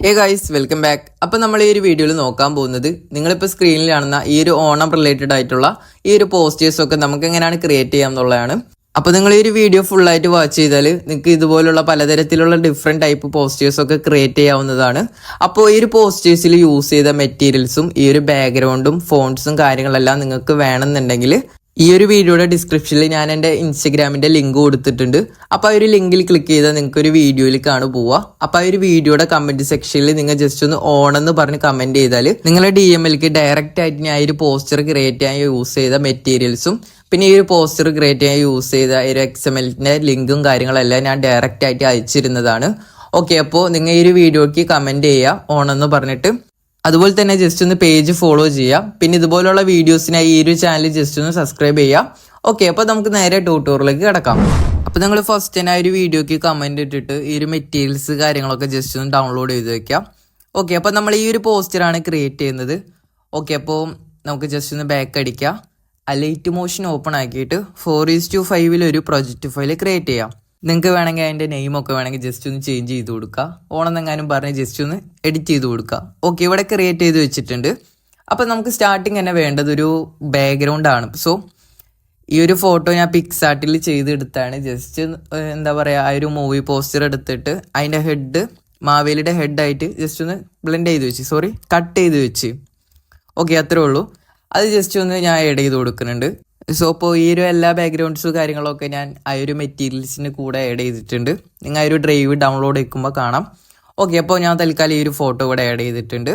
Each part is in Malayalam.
Hey guys, welcome back. അപ്പം നമ്മൾ ഈ ഒരു വീഡിയോയിൽ നോക്കാൻ പോകുന്നത് നിങ്ങളിപ്പോൾ സ്ക്രീനിൽ കാണുന്ന ഈ ഒരു ഓണം റിലേറ്റഡ് ആയിട്ടുള്ള ഈ ഒരു പോസ്റ്റേഴ്സ് ഒക്കെ നമുക്ക് എങ്ങനെയാണ് ക്രിയേറ്റ് ചെയ്യാം എന്നുള്ളതാണ്. അപ്പോൾ നിങ്ങൾ ഈ ഒരു വീഡിയോ ഫുള്ളായിട്ട് വാച്ച് ചെയ്താൽ നിങ്ങൾക്ക് ഇതുപോലുള്ള പലതരത്തിലുള്ള ഡിഫറെൻറ്റ് ടൈപ്പ് പോസ്റ്റേഴ്സ് ഒക്കെ ക്രിയേറ്റ് ചെയ്യാവുന്നതാണ്. അപ്പോൾ ഈ ഒരു പോസ്റ്റേഴ്സിൽ യൂസ് ചെയ്ത മെറ്റീരിയൽസും ഈ ഒരു ബാക്ക്ഗ്രൗണ്ടും ഫോൺസും കാര്യങ്ങളെല്ലാം നിങ്ങൾക്ക് വേണമെന്നുണ്ടെങ്കിൽ ഈ ഒരു വീഡിയോയുടെ ഡിസ്ക്രിപ്ഷനിൽ ഞാൻ എൻ്റെ ഇൻസ്റ്റഗ്രാമിൻ്റെ ലിങ്ക് കൊടുത്തിട്ടുണ്ട്. അപ്പോൾ ആ ഒരു ലിങ്കിൽ ക്ലിക്ക് ചെയ്താൽ നിങ്ങൾക്ക് ഒരു വീഡിയോയിലേക്കാണ് പോവുക. അപ്പോൾ ആ ഒരു വീഡിയോയുടെ കമൻറ്റ് സെക്ഷനിൽ നിങ്ങൾ ജസ്റ്റ് ഒന്ന് ഓണെന്ന് പറഞ്ഞ് കമൻറ്റ് ചെയ്താൽ നിങ്ങളുടെ DMലേക്ക് ഡയറക്റ്റ് ആയിട്ട് ഞാൻ ഈ ഒരു പോസ്റ്റർ ക്രിയേറ്റ് ചെയ്യാൻ യൂസ് ചെയ്ത മെറ്റീരിയൽസും പിന്നെ ഈ ഒരു പോസ്റ്റർ ക്രിയേറ്റ് ചെയ്യാൻ യൂസ് ചെയ്ത ഈ ഒരു XMLൻ്റെ ലിങ്കും കാര്യങ്ങളെല്ലാം ഞാൻ ഡയറക്റ്റ് ആയിട്ട് അയച്ചിരുന്നതാണ്. ഓക്കെ, അപ്പോൾ നിങ്ങൾ ഈ ഒരു വീഡിയോയ്ക്ക് കമൻറ്റ് ചെയ്യുക ഓണെന്ന് പറഞ്ഞിട്ട്. അതുപോലെ തന്നെ ജസ്റ്റ് ഒന്ന് പേജ് ഫോളോ ചെയ്യാം. പിന്നെ ഇതുപോലുള്ള വീഡിയോസിനായി ഈ ഒരു ചാനൽ ജസ്റ്റ് ഒന്ന് സബ്സ്ക്രൈബ് ചെയ്യാം. ഓക്കെ, അപ്പോൾ നമുക്ക് നേരെ ട്യൂട്ടോറിയലിലേക്ക് കിടക്കാം. അപ്പോൾ നിങ്ങൾ ഫസ്റ്റ് തന്നെ ആ ഒരു വീഡിയോയ്ക്ക് കമൻറ്റ് ഇട്ടിട്ട് ഈ ഒരു മെറ്റീരിയൽസ് കാര്യങ്ങളൊക്കെ ജസ്റ്റ് ഒന്ന് ഡൗൺലോഡ് ചെയ്ത് വെക്കാം. ഓക്കെ, അപ്പോൾ നമ്മൾ ഈ ഒരു പോസ്റ്ററാണ് ക്രിയേറ്റ് ചെയ്യുന്നത്. ഓക്കെ, അപ്പോൾ നമുക്ക് ജസ്റ്റ് ഒന്ന് ബാക്ക് അടിക്കാം. ലൈറ്റ് മോഷൻ ഓപ്പൺ ആക്കിയിട്ട് 4:5 ഒരു പ്രൊജക്റ്റ് ഫയൽ ക്രിയേറ്റ് ചെയ്യാം. നിങ്ങൾക്ക് വേണമെങ്കിൽ അതിൻ്റെ നെയിമൊക്കെ വേണമെങ്കിൽ ജസ്റ്റ് ഒന്ന് ചേഞ്ച് ചെയ്ത് കൊടുക്കുക. ഓണെന്നെങ്ങാനും പറഞ്ഞ് ജസ്റ്റ് ഒന്ന് എഡിറ്റ് ചെയ്ത് കൊടുക്കുക. ഓക്കെ, ഇവിടെ ക്രിയേറ്റ് ചെയ്ത് വെച്ചിട്ടുണ്ട്. അപ്പോൾ നമുക്ക് സ്റ്റാർട്ടിങ് തന്നെ വേണ്ടത് ഒരു ബാക്ക്ഗ്രൗണ്ട് ആണ്. സോ ഈ ഒരു ഫോട്ടോ ഞാൻ പിക്സാർട്ടിൽ ചെയ്തെടുത്താണ്. ജസ്റ്റ് എന്താ പറയുക, ആ ഒരു മൂവി പോസ്റ്റർ എടുത്തിട്ട് അതിൻ്റെ ഹെഡ് മാവേലിയുടെ ഹെഡായിട്ട് ജസ്റ്റ് ഒന്ന് ബ്ലെൻഡ് ചെയ്ത് വെച്ച് കട്ട് ചെയ്ത് വെച്ച്. ഓക്കെ, അത്രേ ഉള്ളൂ. അത് ജസ്റ്റ് ഒന്ന് ഞാൻ ആഡ് ചെയ്ത് കൊടുക്കുന്നുണ്ട്. സോ അപ്പോൾ ഈ ഒരു എല്ലാ ബാക്ക്ഗ്രൗണ്ട്സും കാര്യങ്ങളൊക്കെ ഞാൻ ആ ഒരു മെറ്റീരിയൽസിന് കൂടെ ആഡ് ചെയ്തിട്ടുണ്ട്. നിങ്ങൾ ആ ഒരു ഡ്രൈവ് ഡൗൺലോഡ് ചെയ്യുമ്പോൾ കാണാം. ഓക്കെ, അപ്പോൾ ഞാൻ തൽക്കാലം ഈ ഒരു ഫോട്ടോ ഇവിടെ ആഡ് ചെയ്തിട്ടുണ്ട്.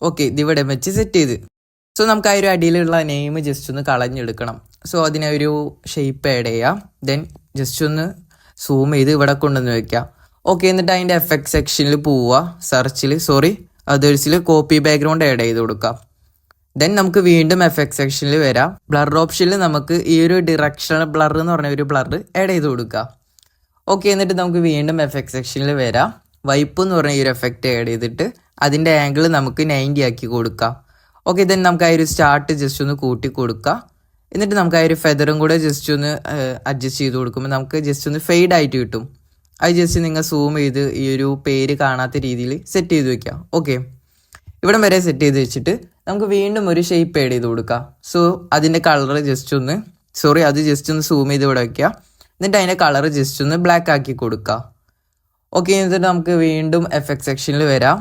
ഓക്കെ, ഇതിവിടെ വെച്ച് സെറ്റ് ചെയ്ത്. സോ നമുക്ക് ആ ഒരു അടിയിലുള്ള നെയിം ജസ്റ്റ് ഒന്ന് കളഞ്ഞെടുക്കണം. സോ അതിനെ ഒരു ഷേപ്പ് ആഡ് ചെയ്യാം. ദെൻ ജസ്റ്റ് ഒന്ന് സൂം ചെയ്ത് ഇവിടെ കൊണ്ടുവന്ന് വെക്കാം. ഓക്കെ, എന്നിട്ട് അതിൻ്റെ എഫക്ട് സെക്ഷനിൽ പോവുക. അതേഴ്സിൽ കോപ്പി ബാക്ക്ഗ്രൗണ്ട് ആഡ് ചെയ്ത് കൊടുക്കാം. ദെൻ നമുക്ക് വീണ്ടും എഫക്ട് സെക്ഷനിൽ വരാം. ബ്ലർ ഓപ്ഷനിൽ നമുക്ക് ഈ ഒരു ഡിറക്ഷണൽ ബ്ലർ എന്ന് പറഞ്ഞ ഒരു ബ്ലർ ആഡ് ചെയ്ത് കൊടുക്കാം. ഓക്കെ, എന്നിട്ട് നമുക്ക് വീണ്ടും എഫക്ട് സെക്ഷനിൽ വരാം. വൈപ്പ് എന്ന് പറഞ്ഞ ഈ ഒരു എഫക്റ്റ് ആഡ് ചെയ്തിട്ട് അതിൻ്റെ ആംഗിൾ നമുക്ക് 90 ആക്കി കൊടുക്കാം. ഓക്കെ, ദെൻ നമുക്ക് ആ ഒരു സ്റ്റാർട്ട് ജസ്റ്റ് ഒന്ന് കൂട്ടി കൊടുക്കാം. എന്നിട്ട് നമുക്ക് ആ ഒരു ഫെദറും കൂടെ ജസ്റ്റ് ഒന്ന് അഡ്ജസ്റ്റ് ചെയ്ത് കൊടുക്കുമ്പോൾ നമുക്ക് ജസ്റ്റ് ഒന്ന് ഫെയ്ഡ് ആയിട്ട് കിട്ടും. അത് ജസ്റ്റ് നിങ്ങൾ സൂം ചെയ്ത് ഈ ഒരു പേര് കാണാത്ത രീതിയിൽ സെറ്റ് ചെയ്ത് വെക്കാം. ഓക്കെ, ഇവിടം വരെ സെറ്റ് ചെയ്ത് വെച്ചിട്ട് നമുക്ക് വീണ്ടും ഒരു ഷേപ്പ് ആഡ് ചെയ്ത് കൊടുക്കാം. സോ അതിൻ്റെ കളർ അത് ജസ്റ്റ് ഒന്ന് സൂം ചെയ്ത് ഇവിടെ വയ്ക്കുക. എന്നിട്ട് അതിൻ്റെ കളർ ജസ്റ്റ് ഒന്ന് ബ്ലാക്ക് ആക്കി കൊടുക്കുക. ഓക്കെ, എന്നിട്ട് നമുക്ക് വീണ്ടും എഫക്ട് സെക്ഷനിൽ വരാം.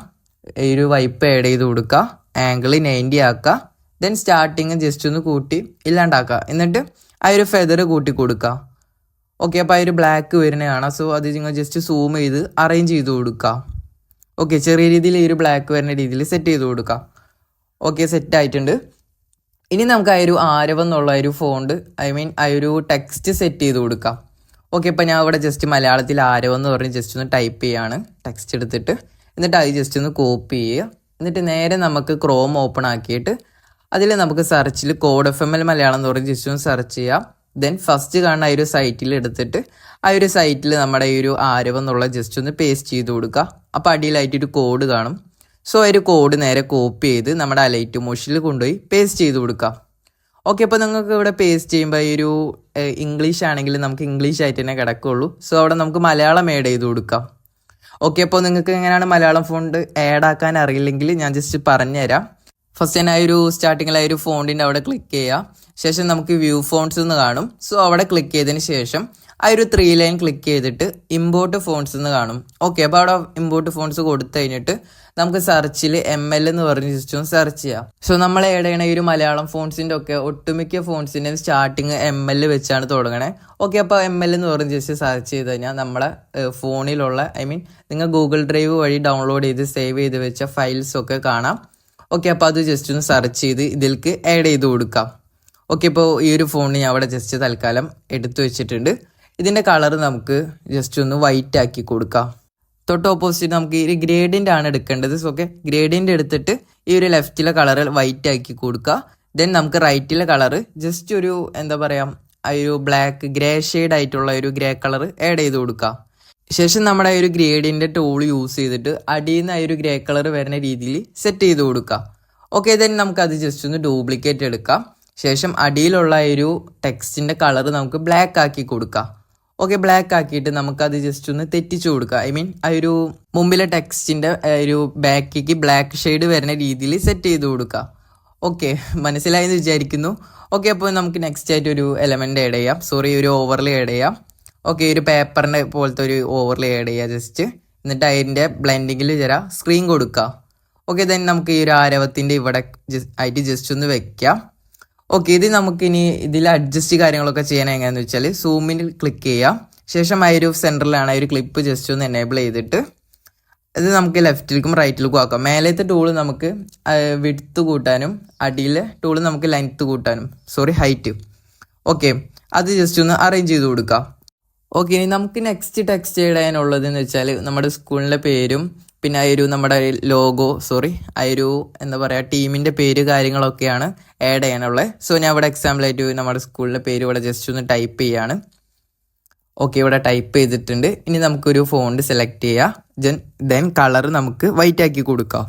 ഈ ഒരു വൈപ്പ് ആഡ് ചെയ്ത് കൊടുക്കുക. ആംഗിൾ 90 ആക്കുക. ദെൻ സ്റ്റാർട്ടിങ് ജസ്റ്റ് ഒന്ന് കൂട്ടി ഇല്ലാണ്ടാക്കുക. എന്നിട്ട് ആ ഒരു ഫെദർ കൂട്ടി കൊടുക്കുക. ഓക്കെ, അപ്പോൾ ആ ഒരു ബ്ലാക്ക് വരുന്നത് കാണാം. സോ അത് നിങ്ങൾ ജസ്റ്റ് സൂം ചെയ്ത് അറേഞ്ച് ചെയ്ത് കൊടുക്കുക. ഓക്കെ, ചെറിയ രീതിയിൽ ഈ ഒരു ബ്ലാക്ക് വരുന്ന രീതിയിൽ സെറ്റ് ചെയ്ത് കൊടുക്കാം. ഓക്കെ, സെറ്റ് ആയിട്ടുണ്ട്. ഇനി നമുക്ക് ആ ഒരു ആരവ് എന്നുള്ള ഒരു ഫോണ്ട് ആ ഒരു ടെക്സ്റ്റ് സെറ്റ് ചെയ്ത് കൊടുക്കാം. ഓക്കെ, ഇപ്പോൾ ഞാൻ ഇവിടെ ജസ്റ്റ് മലയാളത്തിൽ ആരവ് എന്ന് പറഞ്ഞ് ജസ്റ്റ് ഒന്ന് ടൈപ്പ് ചെയ്യാണ്. ടെക്സ്റ്റ് എടുത്തിട്ട് എന്നിട്ട് അത് ജസ്റ്റ് ഒന്ന് കോപ്പി ചെയ്യുക. എന്നിട്ട് നേരെ നമുക്ക് ക്രോം ഓപ്പൺ ആക്കിയിട്ട് അതിൽ നമുക്ക് സെർച്ചിൽ കോഡ് FML മലയാളം എന്ന് പറഞ്ഞ് ജസ്റ്റ് ഒന്ന് സെർച്ച് ചെയ്യാം. ദെൻ ഫസ്റ്റ് കാണുന്ന ആ ഒരു സൈറ്റിൽ എടുത്തിട്ട് ആ ഒരു സൈറ്റിൽ നമ്മുടെ ഈ ഒരു ആരവ് എന്നുള്ള ജസ്റ്റ് ഒന്ന് പേസ്റ്റ് ചെയ്ത് കൊടുക്കുക. അപ്പോൾ അടിയിലായിട്ടൊരു കോഡ് കാണും. സോ ആ ഒരു കോഡ് നേരെ കോപ്പി ചെയ്ത് നമ്മുടെ ലൈറ്റ് മോഷനിൽ കൊണ്ടുപോയി പേസ്റ്റ് ചെയ്ത് കൊടുക്കാം. ഓക്കെ, അപ്പോൾ നിങ്ങൾക്ക് ഇവിടെ പേസ്റ്റ് ചെയ്യുമ്പോൾ ഈ ഒരു ഇംഗ്ലീഷ് ആണെങ്കിൽ നമുക്ക് ഇംഗ്ലീഷ് ആയിട്ട് തന്നെ കിടക്കുകയുള്ളൂ. സോ അവിടെ നമുക്ക് മലയാളം ആഡ് ചെയ്ത് കൊടുക്കാം. ഓക്കെ, അപ്പോൾ നിങ്ങൾക്ക് എങ്ങനെയാണ് മലയാളം ഫോണ്ട് ആഡ് ആക്കാൻ അറിയില്ലെങ്കിൽ ഞാൻ ജസ്റ്റ് പറഞ്ഞുതരാം. ഫസ്റ്റ് തന്നെ ആ ഒരു സ്റ്റാർട്ടിങ്ങിൽ ആ ഒരു ഫോണ്ടിൻ്റെ അവിടെ ക്ലിക്ക് ചെയ്യുക. ശേഷം നമുക്ക് വ്യൂ ഫോൺസ് എന്ന് കാണും. സോ അവിടെ ക്ലിക്ക് ചെയ്തതിന് ശേഷം ആ ഒരു 3 ലൈൻ ക്ലിക്ക് ചെയ്തിട്ട് ഇമ്പോർട്ട് ഫോൺസ് എന്ന് കാണും. ഓക്കെ, അപ്പോൾ അവിടെ ഇമ്പോർട്ട് ഫോൺസ് കൊടുത്തു കഴിഞ്ഞിട്ട് നമുക്ക് സെർച്ചിൽ ML എന്ന് പറഞ്ഞ് ജസ്റ്റ് ഒന്ന് സെർച്ച് ചെയ്യാം. സോ നമ്മൾ ആഡ് ചെയ്യണ ഈ ഒരു മലയാളം ഫോൺസിൻ്റെ ഒക്കെ ഒട്ടുമിക്ക ഫോൺസിൻ്റെ സ്റ്റാർട്ടിങ് ML വെച്ചാണ് തുടങ്ങണേ. ഓക്കെ, അപ്പോൾ ML എന്ന് പറഞ്ഞ് ജസ്റ്റ് സെർച്ച് ചെയ്ത് കഴിഞ്ഞാൽ നമ്മളെ ഫോണിലുള്ള നിങ്ങൾ ഗൂഗിൾ ഡ്രൈവ് വഴി ഡൗൺലോഡ് ചെയ്ത് സേവ് ചെയ്ത് വെച്ച ഫയൽസ് ഒക്കെ കാണാം. ഓക്കെ, അപ്പോൾ അത് ജസ്റ്റ് ഒന്ന് സെർച്ച് ചെയ്ത് ഇതിലേക്ക് ആഡ് ചെയ്ത് കൊടുക്കാം. ഓക്കെ, ഇപ്പോൾ ഈ ഒരു ഫോണിന് ഞാൻ അവിടെ ജസ്റ്റ് തൽക്കാലം എടുത്തു വെച്ചിട്ടുണ്ട്. ഇതിൻ്റെ കളർ നമുക്ക് ജസ്റ്റ് ഒന്ന് വൈറ്റ് ആക്കി കൊടുക്കാം. തൊട്ട് ഓപ്പോസിറ്റ് നമുക്ക് ഈ ഗ്രേഡിയൻ്റ് ആണ് എടുക്കേണ്ടത്. സോ ഓക്കെ, ഗ്രേഡിയൻ്റ് എടുത്തിട്ട് ഈ ഒരു ലെഫ്റ്റിലെ കളർ വൈറ്റ് ആക്കി കൊടുക്കുക. ദെൻ നമുക്ക് റൈറ്റിലെ കളർ ജസ്റ്റ് ഒരു എന്താ പറയുക, ആ ഒരു ബ്ലാക്ക് ഗ്രേ ഷെയ്ഡ് ആയിട്ടുള്ള ഒരു ഗ്രേ കളർ ആഡ് ചെയ്ത് കൊടുക്കുക. ശേഷം നമ്മുടെ ഒരു ഗ്രേഡിയൻ്റെ ടൂൾ യൂസ് ചെയ്തിട്ട് അടിയിൽ നിന്ന് ആ ഒരു ഗ്രേ കളർ വരുന്ന രീതിയിൽ സെറ്റ് ചെയ്ത് കൊടുക്കുക. ഓക്കെ, ദെൻ നമുക്കത് ജസ്റ്റ് ഒന്ന് ഡ്യൂപ്ലിക്കേറ്റ് എടുക്കാം. ശേഷം അടിയിലുള്ള ഒരു ടെക്സ്റ്റിൻ്റെ കളർ നമുക്ക് ബ്ലാക്ക് ആക്കി കൊടുക്കാം. ഓക്കെ, ബ്ലാക്ക് ആക്കിയിട്ട് നമുക്കത് ജസ്റ്റ് ഒന്ന് തെറ്റിച്ചു കൊടുക്കുക. ഐ മീൻ ആ ഒരു മുമ്പിലെ ടെക്സ്റ്റിൻ്റെ ഒരു ബാക്കിക്ക് ബ്ലാക്ക് ഷെയ്ഡ് വരുന്ന രീതിയിൽ സെറ്റ് ചെയ്ത് കൊടുക്കുക. ഓക്കെ, മനസ്സിലായെന്ന് വിചാരിക്കുന്നു. ഓക്കെ, അപ്പോൾ നമുക്ക് നെക്സ്റ്റ് ആയിട്ട് ഒരു എലമെൻ്റ് ആഡ് ചെയ്യാം, സോറി ഒരു ഓവർലേ ആഡ് ചെയ്യാം. ഓക്കെ, ഒരു പേപ്പറിൻ്റെ പോലത്തെ ഒരു ഓവർലേ ആഡ് ചെയ്യുക ജസ്റ്റ്. എന്നിട്ട് അതിൻ്റെ ബ്ലെൻഡിങ്ങിൽ സ്ക്രീൻ കൊടുക്കുക. ഓക്കെ, ദെൻ നമുക്ക് ഈ ഒരു ആരവത്തിൻ്റെ ഇവിടെ ആയിട്ട് ജസ്റ്റ് ഒന്ന് വെക്കാം. ഓക്കെ, ഇത് നമുക്കിനി ഇതിൽ അഡ്ജസ്റ്റ് കാര്യങ്ങളൊക്കെ ചെയ്യാൻ എങ്ങനെയാണെന്ന് വെച്ചാൽ സൂമിൽ ക്ലിക്ക് ചെയ്യാം. ശേഷം ആ ഒരു സെൻറ്ററിലാണ് ആ ഒരു ക്ലിപ്പ് ജസ്റ്റ് ഒന്ന് എനേബിൾ ചെയ്തിട്ട് ഇത് നമുക്ക് ലെഫ്റ്റിലേക്കും റൈറ്റിലേക്കും ആക്കാം. മേലത്തെ ടൂള് നമുക്ക് വിഡ്ത്ത് കൂട്ടാനും അടിയിലെ ടൂള് നമുക്ക് ലെങ്ത്ത് കൂട്ടാനും, ഹൈറ്റ്. ഓക്കെ, അത് ജസ്റ്റ് ഒന്ന് അറേഞ്ച് ചെയ്ത് കൊടുക്കാം. ഓക്കെ, ഇനി നമുക്ക് നെക്സ്റ്റ് ടെക്സ്റ്റ് ചെയ്യാനുള്ളതെന്ന് വെച്ചാൽ നമ്മുടെ സ്കൂളിൻ്റെ പേരും പിന്നെ ആ ഒരു നമ്മുടെ ലോഗോ ആ ഒരു എന്താ പറയുക ടീമിൻ്റെ പേര് കാര്യങ്ങളൊക്കെയാണ് ആഡ് ചെയ്യാനുള്ളത്. സോ ഞാൻ ഇവിടെ എക്സാമ്പിളായിട്ട് നമ്മുടെ സ്കൂളിൻ്റെ പേര് ഇവിടെ ജസ്റ്റ് ഒന്ന് ടൈപ്പ് ചെയ്യാണ്. ഓക്കെ, ഇവിടെ ടൈപ്പ് ചെയ്തിട്ടുണ്ട്. ഇനി നമുക്കൊരു ഫോണ്ട് സെലക്ട് ചെയ്യാം. ദെൻ കളർ നമുക്ക് വൈറ്റ് ആക്കി കൊടുക്കാം.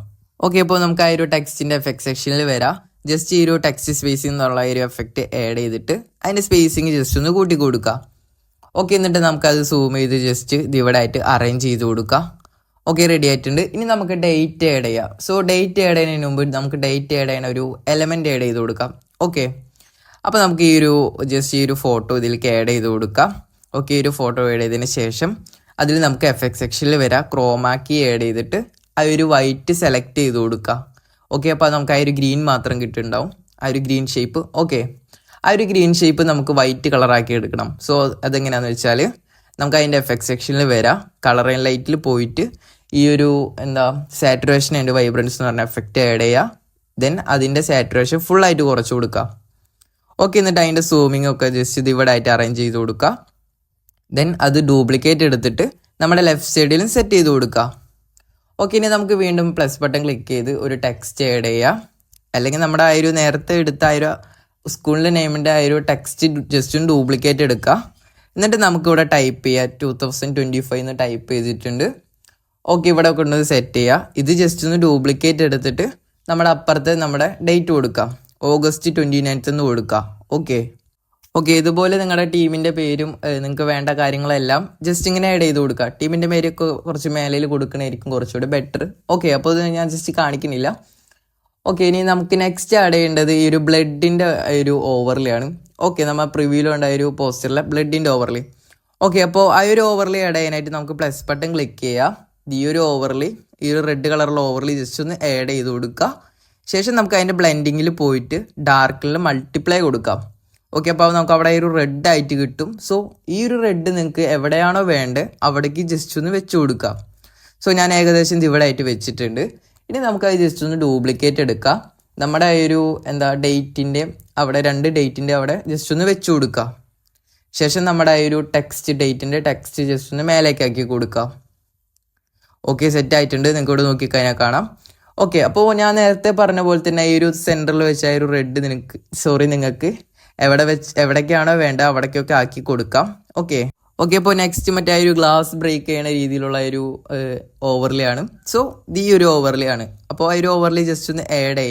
ഓക്കെ, അപ്പോൾ നമുക്ക് ആ ഒരു ടെക്സ്റ്റിൻ്റെ എഫക്ട് സെക്ഷനിൽ വരാം. ജസ്റ്റ് ഈ ഒരു ടെക്സ്റ്റ് സ്പേസിംഗ് എന്നുള്ള ഒരു എഫക്റ്റ് ആഡ് ചെയ്തിട്ട് അതിൻ്റെ സ്പേസിങ് ജസ്റ്റ് ഒന്ന് കൂട്ടി കൊടുക്കാം. ഓക്കെ, എന്നിട്ട് നമുക്കത് സൂം ചെയ്ത് ജസ്റ്റ് ഇവിടെ ആയിട്ട് അറേഞ്ച് ചെയ്ത് കൊടുക്കാം. ഓക്കെ, റെഡി ആയിട്ടുണ്ട്. ഇനി നമുക്ക് ഡേറ്റ് ആഡ് ചെയ്യാം. സോ ഡേറ്റ് ആഡ് ചെയ്യുന്നതിന് മുമ്പ് നമുക്ക് ഡേറ്റ് ആഡ് ചെയ്യുന്ന ഒരു എലമെൻറ്റ് ആഡ് ചെയ്ത് കൊടുക്കാം. ഓക്കെ, അപ്പോൾ നമുക്ക് ഈ ഒരു ഫോട്ടോ ഇതിലേക്ക് ആഡ് ചെയ്ത് കൊടുക്കാം. ഓക്കെ, ഈ ഒരു ഫോട്ടോ ആഡ് ചെയ്തതിന് ശേഷം അതിൽ നമുക്ക് എഫക്ട് സെക്ഷനിൽ വരാം. ക്രോമാക്കി ആഡ് ചെയ്തിട്ട് ആ ഒരു വൈറ്റ് സെലക്ട് ചെയ്ത് കൊടുക്കാം. ഓക്കെ, അപ്പോൾ നമുക്ക് ആ ഒരു ഗ്രീൻ മാത്രം കിട്ടുന്നുണ്ടാവും, ആ ഒരു ഗ്രീൻ ഷേപ്പ്. ഓക്കെ, ആ ഒരു ഗ്രീൻ ഷേപ്പ് നമുക്ക് വൈറ്റ് കളറാക്കി എടുക്കണം. സോ അതെങ്ങനെയാണെന്ന് വെച്ചാൽ നമുക്ക് അതിൻ്റെ എഫക്ട് സെക്ഷനിൽ വരാം. കളർ ആൻഡ് ലൈറ്റിൽ പോയിട്ട് ഈ ഒരു സാറ്റുറേഷൻ ആൻഡ് വൈബ്രൻസ് എന്ന് പറഞ്ഞ എഫക്റ്റ് ആഡ് ചെയ്യുക. ദെൻ അതിൻ്റെ സാറ്റുറേഷൻ ഫുള്ളായിട്ട് കുറച്ച് കൊടുക്കുക. ഓക്കെ, എന്നിട്ട് അതിൻ്റെ സൂമിങ് ഒക്കെ ജസ്റ്റ് ഇത് ഇവിടെ ആയിട്ട് അറേഞ്ച് ചെയ്ത് കൊടുക്കുക. ദെൻ അത് ഡ്യൂപ്ലിക്കേറ്റ് എടുത്തിട്ട് നമ്മുടെ ലെഫ്റ്റ് സൈഡിലും സെറ്റ് ചെയ്ത് കൊടുക്കുക. ഓക്കെ, ഇനി നമുക്ക് വീണ്ടും പ്ലസ് ബട്ടൺ ക്ലിക്ക് ചെയ്ത് ഒരു ടെക്സ്റ്റ് ആഡ് ചെയ്യുക. അല്ലെങ്കിൽ നമ്മുടെ ആ ഒരു നേരത്തെ എടുത്ത ആ ഒരു സ്കൂളിൻ്റെ നെയിമിൻ്റെ ആ ഒരു ടെക്സ്റ്റ് ജസ്റ്റ് ഒന്ന് ഡ്യൂപ്ലിക്കേറ്റ് എടുക്കുക. എന്നിട്ട് നമുക്കിവിടെ ടൈപ്പ് ചെയ്യുക 2025 എന്ന് ടൈപ്പ് ചെയ്തിട്ടുണ്ട്. ഓക്കെ, ഇവിടെ കൊണ്ടുവന്ന് സെറ്റ് ചെയ്യുക. ഇത് ജസ്റ്റ് ഒന്ന് ഡ്യൂപ്ലിക്കേറ്റ് എടുത്തിട്ട് നമ്മുടെ അപ്പുറത്ത് നമ്മുടെ ഡേറ്റ് കൊടുക്കാം, August 29 എന്ന് കൊടുക്കുക. ഓക്കെ, ഇതുപോലെ നിങ്ങളുടെ ടീമിൻ്റെ പേരും നിങ്ങൾക്ക് വേണ്ട കാര്യങ്ങളെല്ലാം ജസ്റ്റ് ഇങ്ങനെ ആഡ് ചെയ്ത് കൊടുക്കുക. ടീമിൻ്റെ പേരൊക്കെ കുറച്ച് മേലയിൽ കൊടുക്കണമായിരിക്കും കുറച്ചുകൂടി ബെറ്റർ. ഓക്കെ, അപ്പോൾ ഇത് ഞാൻ ജസ്റ്റ് കാണിക്കുന്നില്ല. ഓക്കെ, ഇനി നമുക്ക് നെക്സ്റ്റ് ആഡ് ചെയ്യേണ്ടത് ഈ ഒരു ബ്ലഡിൻ്റെ ഒരു ഓവർലേ ആണ്. ഓക്കെ, നമ്മൾ പ്രിവ്യൂലുണ്ടായ ഒരു പോസ്റ്ററിലെ ബ്ലഡിൻ്റെ ഓവർലേ. ഓക്കെ, അപ്പോൾ ആ ഒരു ഓവർലേ ആഡ് ചെയ്യാനായിട്ട് നമുക്ക് പ്ലസ് ബട്ടൺ ക്ലിക്ക് ചെയ്യാം. ഈ ഒരു ഓവർലേ, ഈ ഒരു റെഡ് കളറുള്ള ഓവർലേ ജസ്റ്റ് ഒന്ന് ആഡ് ചെയ്ത് കൊടുക്കുക. ശേഷം നമുക്ക് അതിൻ്റെ ബ്ലെൻഡിങ്ങിൽ പോയിട്ട് ഡാർക്കിൽ മൾട്ടിപ്ലൈ കൊടുക്കാം. ഓക്കെ, അപ്പോൾ നമുക്ക് അവിടെ ഒരു റെഡ് ആയിട്ട് കിട്ടും. സോ ഈ ഒരു റെഡ് നിങ്ങൾക്ക് എവിടെയാണോ വേണ്ടത് അവിടേക്ക് ജസ്റ്റ് ഒന്ന് വെച്ച് കൊടുക്കാം. സോ ഞാൻ ഏകദേശം ഇവിടെ ആയിട്ട് വെച്ചിട്ടുണ്ട്. ഇനി നമുക്കത് ജസ്റ്റ് ഒന്ന് ഡ്യൂപ്ലിക്കേറ്റ് എടുക്കാം. നമ്മുടെ ആ ഒരു ഡേറ്റിൻ്റെ അവിടെ 2 ഡേറ്റിൻ്റെ അവിടെ ജസ്റ്റ് ഒന്ന് വെച്ച് കൊടുക്കാം. ശേഷം നമ്മുടെ ആ ഒരു ഡേറ്റിൻ്റെ ടെക്സ്റ്റ് ജസ്റ്റ് ഒന്ന് മേലേക്കാക്കി കൊടുക്കാം. ഓക്കെ, സെറ്റ് ആയിട്ടുണ്ട്. നിങ്ങൾക്ക് ഇവിടെ നോക്കിക്കഴിഞ്ഞാൽ കാണാം. ഓക്കെ, അപ്പോൾ ഞാൻ നേരത്തെ പറഞ്ഞ പോലെ തന്നെ ഈ ഒരു സെൻറ്ററിൽ വെച്ച ആ ഒരു റെഡ് നിങ്ങൾക്ക് എവിടേക്കാണോ വേണ്ട അവിടേക്കൊക്കെ ആക്കി കൊടുക്കാം. ഓക്കെ, അപ്പോൾ നെക്സ്റ്റ് മറ്റേ ആ ഒരു ഗ്ലാസ് ബ്രേക്ക് ചെയ്യുന്ന രീതിയിലുള്ള ഒരു ഓവർലേ ആണ്. സോ ഇത് ഈ ഒരു ഓവർലേ ആണ്. അപ്പോൾ ആ ഒരു ഓവർലേ ജസ്റ്റ് ഒന്ന് ആഡ്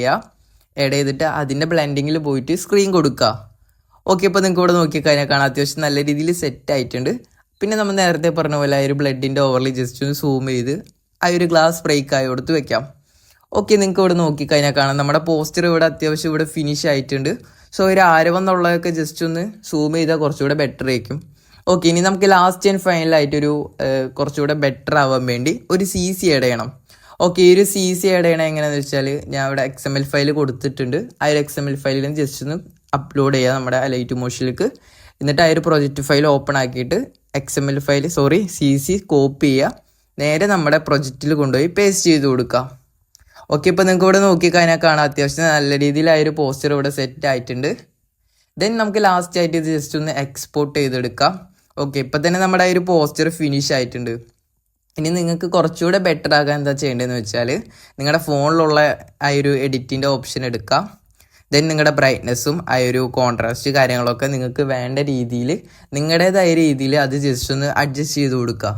ചെയ്തിട്ട് അതിൻ്റെ ബ്ലെൻഡിങ്ങിൽ പോയിട്ട് സ്ക്രീൻ കൊടുക്കുക. ഓക്കെ, അപ്പോൾ നിങ്ങൾക്ക് ഇവിടെ നോക്കിക്കഴിഞ്ഞാൽ കാണാം അത്യാവശ്യം നല്ല രീതിയിൽ സെറ്റ് ആയിട്ടുണ്ട്. പിന്നെ നമ്മൾ നേരത്തെ പറഞ്ഞ പോലെ ആ ഒരു ബ്ലഡിൻ്റെ ഓവർലേ ജസ്റ്റ് ഒന്ന് സൂം ചെയ്ത് ആ ഒരു ഗ്ലാസ് ബ്രേക്ക് ആയി കൊടുത്ത് വെക്കാം. ഓക്കെ, നിങ്ങൾക്ക് ഇവിടെ നോക്കിക്കഴിഞ്ഞാൽ കാണാം നമ്മുടെ പോസ്റ്റർ ഇവിടെ അത്യാവശ്യം ഇവിടെ ഫിനിഷ് ആയിട്ടുണ്ട്. സോ ഒരു ആരവം എന്നുള്ളതൊക്കെ ജസ്റ്റ് ഒന്ന് സൂം ചെയ്താൽ കുറച്ചുകൂടെ ബെറ്റർ ആയിരിക്കും. ഓക്കെ, ഇനി നമുക്ക് ലാസ്റ്റ് ആൻഡ് ഫൈനലായിട്ടൊരു കുറച്ചുകൂടെ ബെറ്റർ ആവാൻ വേണ്ടി ഒരു CC ആഡ് ചെയ്യണം. ഓക്കെ, ഈ ഒരു CC ആഡ് ചെയ്യണം എങ്ങനെയാണെന്ന് വെച്ചാൽ ഞാൻ ഇവിടെ XML ഫയൽ കൊടുത്തിട്ടുണ്ട്. ആ ഒരു XML ഫയലിൽ ജസ്റ്റ് ഒന്ന് അപ്ലോഡ് ചെയ്യുക നമ്മുടെ ലൈറ്റ് മോഷനിലേക്ക്. എന്നിട്ട് ആ ഒരു പ്രൊജക്റ്റ് ഫയൽ ഓപ്പൺ ആക്കിയിട്ട് XML ഫയൽ CC കോപ്പി ചെയ്യുക. നേരെ നമ്മുടെ പ്രൊജക്റ്റിൽ കൊണ്ടുപോയി പേസ്റ്റ് ചെയ്ത് കൊടുക്കുക. ഓക്കെ, ഇപ്പോൾ നിങ്ങൾക്ക് ഇവിടെ നോക്കിക്കഴിഞ്ഞാൽ കാണാം അത്യാവശ്യം നല്ല രീതിയിൽ ആ ഒരു പോസ്റ്റർ ഇവിടെ സെറ്റ് ആയിട്ടുണ്ട്. ദെൻ നമുക്ക് ലാസ്റ്റ് ആയിട്ട് ഇത് ജസ്റ്റ് ഒന്ന് എക്സ്പോർട്ട് ചെയ്തെടുക്കാം. ഓക്കെ, ഇപ്പം തന്നെ നമ്മുടെ ആ ഒരു പോസ്റ്റർ ഫിനിഷ് ആയിട്ടുണ്ട്. ഇനി നിങ്ങൾക്ക് കുറച്ചുകൂടെ ബെറ്റർ ആകാൻ എന്താ ചെയ്യേണ്ടതെന്ന് വെച്ചാൽ നിങ്ങളുടെ ഫോണിലുള്ള ആ ഒരു എഡിറ്റിൻ്റെ ഓപ്ഷൻ എടുക്കാം. ദെൻ നിങ്ങളുടെ ബ്രൈറ്റ്നെസ്സും ആ ഒരു കോൺട്രാസ്റ്റ് കാര്യങ്ങളൊക്കെ നിങ്ങൾക്ക് വേണ്ട രീതിയിൽ നിങ്ങളുടേതായ രീതിയിൽ അത് ജസ്റ്റ് ഒന്ന് അഡ്ജസ്റ്റ് ചെയ്ത് കൊടുക്കുക.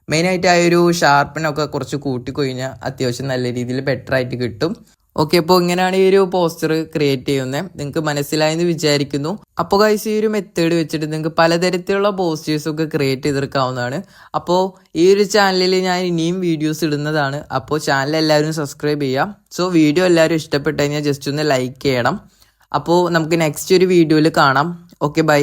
മെയിനായിട്ട് ആ ഒരു ഷാർപ്പനൊക്കെ കുറച്ച് കൂട്ടിക്കൊഴിഞ്ഞാൽ അത്യാവശ്യം നല്ല രീതിയിൽ ബെറ്റർ ആയിട്ട് കിട്ടും. ഓക്കെ, അപ്പോൾ ഇങ്ങനെയാണ് ഈ ഒരു പോസ്റ്റർ ക്രിയേറ്റ് ചെയ്യുന്നത്. നിങ്ങൾക്ക് മനസ്സിലായെന്ന് വിചാരിക്കുന്നു. അപ്പോൾ ഗൈസ്, ഈ ഒരു മെത്തേഡ് വെച്ചിട്ട് നിങ്ങൾക്ക് പലതരത്തിലുള്ള പോസ്റ്റേഴ്സൊക്കെ ക്രിയേറ്റ് ചെയ്തെടുക്കാവുന്നതാണ്. അപ്പോൾ ഈ ഒരു ചാനലിൽ ഞാൻ ഇനിയും വീഡിയോസ് ഇടുന്നതാണ്. അപ്പോൾ ചാനൽ എല്ലാവരും സബ്സ്ക്രൈബ് ചെയ്യാം. സോ വീഡിയോ എല്ലാവരും ഇഷ്ടപ്പെട്ട് കഴിഞ്ഞാൽ ജസ്റ്റ് ഒന്ന് ലൈക്ക് ചെയ്യണം. അപ്പോൾ നമുക്ക് നെക്സ്റ്റ് ഒരു വീഡിയോയിൽ കാണാം. Okay, by.